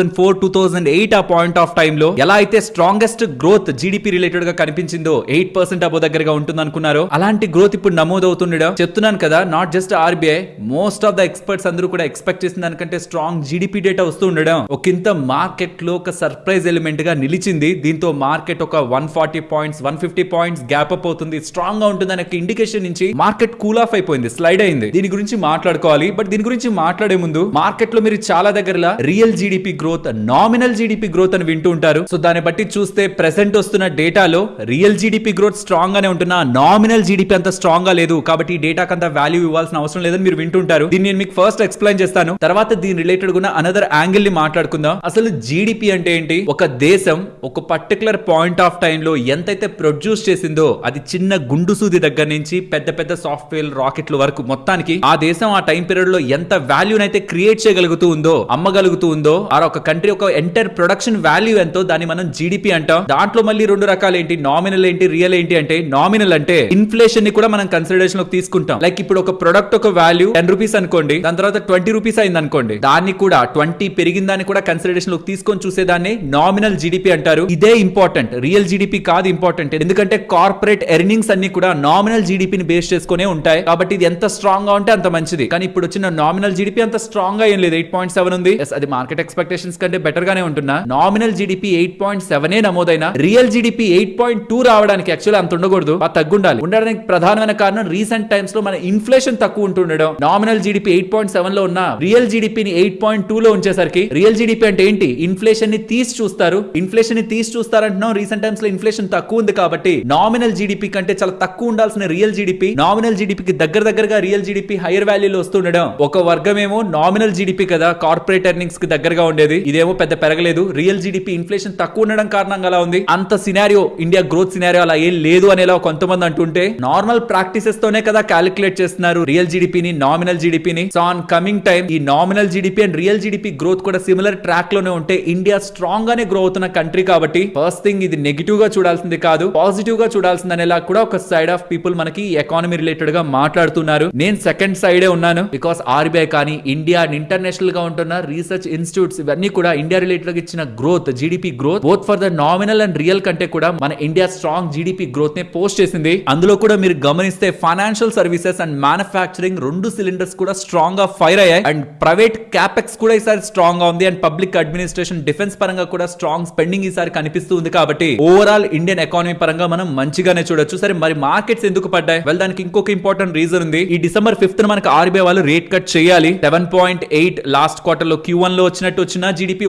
2008 ఆ point of time లో ఎలా అయితే స్ట్రాంగెస్ట్ గ్రోత్ జీడిపి రిలేటెడ్ గా కనిపించిందో 8% అబో దగ్గరగా ఉంటుంది అనుకున్నారో అలాంటి గ్రోత్ ఇప్పుడు నమోదవుతుండడం చెప్తున్నాను కదా. Not just RBI, most of the experts అందరూ కూడా ఎక్స్పెక్ట్ చేసిన దానికంటే స్ట్రాంగ్ జీడిపి డేటా వస్తూ ఉండడం ఒకంత మార్కెట్ లో ఒక సర్ప్రైజ్ ఎలిమెంట్ గా నిలిచింది. దీంతో మార్కెట్ ఒక 140 పాయింట్స్ 150 పాయింట్స్ గ్యాప్ అప్ అవుతుంది, స్ట్రాంగ్ గా ఉంటుంది అనే ఇండికేషన్ నుంచి మార్కెట్ కూల్ ఆఫ్ అయిపోయింది, స్లైడ్ అయింది. దీని గురించి మాట్లాడుకోవాలి. బట్ దీని గురించి మాట్లాడే ముందు మార్కెట్ లో మీరు చాలా దగ్గర real GDP growth, nominal GDP growth అని వింటూ ఉంటారు. సో దాన్ని బట్టి చూస్తే ప్రెసెంట్ వస్తున్న డేటాలో రియల్ జీడిపి గ్రోత్ స్ట్రాంగ్ గానే ఉంటున్నా, నామినల్ జీడిపి అంత స్ట్రాంగ్ గా లేదు. కాబట్టి ఈ డేటాకి అంత వాల్యూ ఇవ్వాల్సిన అవసరం లేదని మీరు వింటుంటారు. దీన్ని నేను మీకు ఫస్ట్ ఎక్స్ప్లెయిన్ చేస్తాను, తర్వాత దీని రిలేటెడ్ గా అనదర్ యాంగిల్ ని మాట్లాడుకుందాం. అసలు జీడిపి అంటే ఏంటి? ఒక దేశం ఒక పర్టికులర్ పాయింట్ ఆఫ్ టైం లో ఎంతైతే ప్రొడ్యూస్ చేసిందో, అది చిన్న గుండు సూది దగ్గర నుంచి పెద్ద పెద్ద సాఫ్ట్వేర్ రాకెట్ల వరకు మొత్తానికి ఆ దేశం ఆ టైం పీరియడ్ లో ఎంత వాల్యూని అయితే క్రియేట్ చేయగలుగుతూ ఉందో, అమ్మగలుగుతూ ఉందో, ఆ ఒక కంట్రీ ఒక ఎంటైర్ ప్రొడక్షన్ వాల్యూ ఎంతో దాన్ని మనం జీడిపి అంటాం. దాంట్లో మళ్ళీ రెండు రకాలు ఏంటి, నామినల్ ఏంటి, రియల్ ఏంటి అంటే నామినల్ అంటే ఇన్ఫ్లేషన్ ని కూడా మనం కన్సిడరేషన్ లోకి తీసుకుంటాం. లైక్ ఇప్పుడు ఒక ప్రొడక్ట్ ఒక వాల్యూ 10 రూపీస్ అనుకోండి, దాని తర్వాత 20 రూపీస్ అయింది అనుకోండి, దాన్ని కూడా 20 పెరిగిందాన్ని కూడా కన్సిడరేషన్ లోకి తీసుకొని చూసేదాన్ని నామినల్ జీడిపి అంటారు. ఇదే ఇంపార్టెంట్, రియల్ జీడిపి కాదు ఇంపార్టెంట్. ఎందుకంటే కార్పొరేట్ ఎర్నింగ్స్ అన్ని కూడా నామినల్ జీడిపిని బేస్ చేసుకునే ఉంటాయి. కాబట్టి ఇది ఎంత స్ట్రాంగ్ గా ఉంటే అంత మంచిది. కానీ ఇప్పుడు వచ్చిన నామినల్ జీడిపి అంత స్ట్రాంగ్ గా ఏం లేదు, 8.7 ఉంది. అది మార్కెట్ ఎక్స్పెక్టేషన్స్ కంటే బెటర్ గానే ఉంటున్నా. నామినల్ జీడిపి 8.7 నమోదైనా రియల్ జీడిపి 8.2 రావడానికి యాక్చువల్లీ అంత ఉండకూడదు, తగ్గుండాలి. ఉండడానికి ప్రధానమైన కారణం రీసెంట్ టైమ్స్ లో మన ఇన్ఫ్లేషన్ తక్కువ ఉంటుండడం. నామినల్ జీడిపి 8.7 లో ఉన్న రియల్ జీడిపిని 8.2 లో ఉంచేసరికి, రియల్ జీడిపి అంటే ఏంటి, ఇన్ఫ్లేషన్ ని తీసి చూస్తారు. ఇన్ఫ్లేషన్ ని తీసి చూస్తారంటున్నాం. రీసెంట్ టైమ్స్ లో ఇన్ఫ్లేషన్ తక్కువ ఉంది కాబట్టి నామినల్ జీడిపి కంటే చాలా తక్కువ ఉండాల్సిన రియల్ జీడిపి, నామినల్ జీడిపికి దగ్గరగా రియల్ జీడిపి హైయర్ వాల్యూలో వస్తుండడం. ఒక వర్గమేమో నామినల్ జీడిపి కదా, కార్పొరేట్ ఎర్నింగ్స్ కి దగ్గరగా ఉండేది, ఇదేమో పెద్ద పెరగలేదు. రియల్ జీడిపి ఇన్ఫ్లేషన్ తక్కువ ఉండడం కారణంగా అలా ఉంది. అంత సినారియో, ఇండియా గ్రోత్ సినారియో అలా ఏం లేదు అనేలా కొంతమంది అంటుంటే, నార్మల్ ప్రాక్టీసెస్ తోనే కదా క్యాలిక్యులేట్ చేస్తున్నారు రియల్ జీడిపిని, నామినల్ జీడిపిని. సో ఆన్ కమింగ్ టైం ఈ nominal GDP and real GDP growth కూడా సిమిలర్ ట్రాక్ లోనే ఉంటే ఇండియా స్ట్రాంగ్ గానే గ్రో అవుతున్న కంట్రీ. కాబట్టి ఫస్ట్ థింగ్ ఇది నెగిటివ్ గా చూడాల్సింది కాదు, పాజిటివ్ గా చూడాల్సింది అనేలా కూడా ఒక సైడ్ ఆఫ్ పీపుల్ మనకి ఎకానమీ రిలేటెడ్ గా మాట్లాడుతున్నారు. నేను సెకండ్ సైడే ఉన్నాను. బికాస్ ఆర్బీఐ కానీ ఇండియా అండ్ ఇంటర్నేషనల్ గా ఉంటున్న రీసెర్చ్ ఇన్స్టిట్యూట్స్ ఇవన్నీ కూడా ఇండియా రిలేటెడ్ గా ఇచ్చిన growth, GDP growth both for the nominal and real కంటే కూడా మన ఇండియా స్ట్రాంగ్ జీడిపి గ్రోత్ నే పోస్ట్ చేసింది. అందులో కూడా మీరు గమనిస్తే ఫైనాన్షియల్ సర్వీసెస్ అండ్ మ్యానుఫ్యాక్చరింగ్ రెండు సిలిండర్స్ కూడా స్ట్రాంగ్ గా ఫైర్ అయ్యాయి. అండ్ ప్రైవేట్ క్యాపెక్స్ కూడా ఈసారి స్ట్రాంగ్ గా ఉంది. అండ్ పబ్లిక్ అడ్మినిస్ట్రేషన్, డిఫెన్స్ పరంగా కూడా స్ట్రాంగ్ స్పెండింగ్ ఈసారి కనిపిస్తుంది. కాబట్టి ఓవరాల్ ఇండియన్ ఎకానమీ పరంగా మనం మంచిగానే చూడొచ్చు. సరే మరి మార్కెట్స్ ఎందుకు పడ్డాయి? వెల్ దానికి ఇంకొక ఇంపార్టెంట్ రీజన్ ఉంది. ఈ December 5th మనకు ఆర్బీఐ వాళ్ళు రేట్ కట్ చేయాలి. 7.8 లాస్ట్ క్వార్టర్ లో Q1 లో వచ్చినట్టు వచ్చిన జీడిపి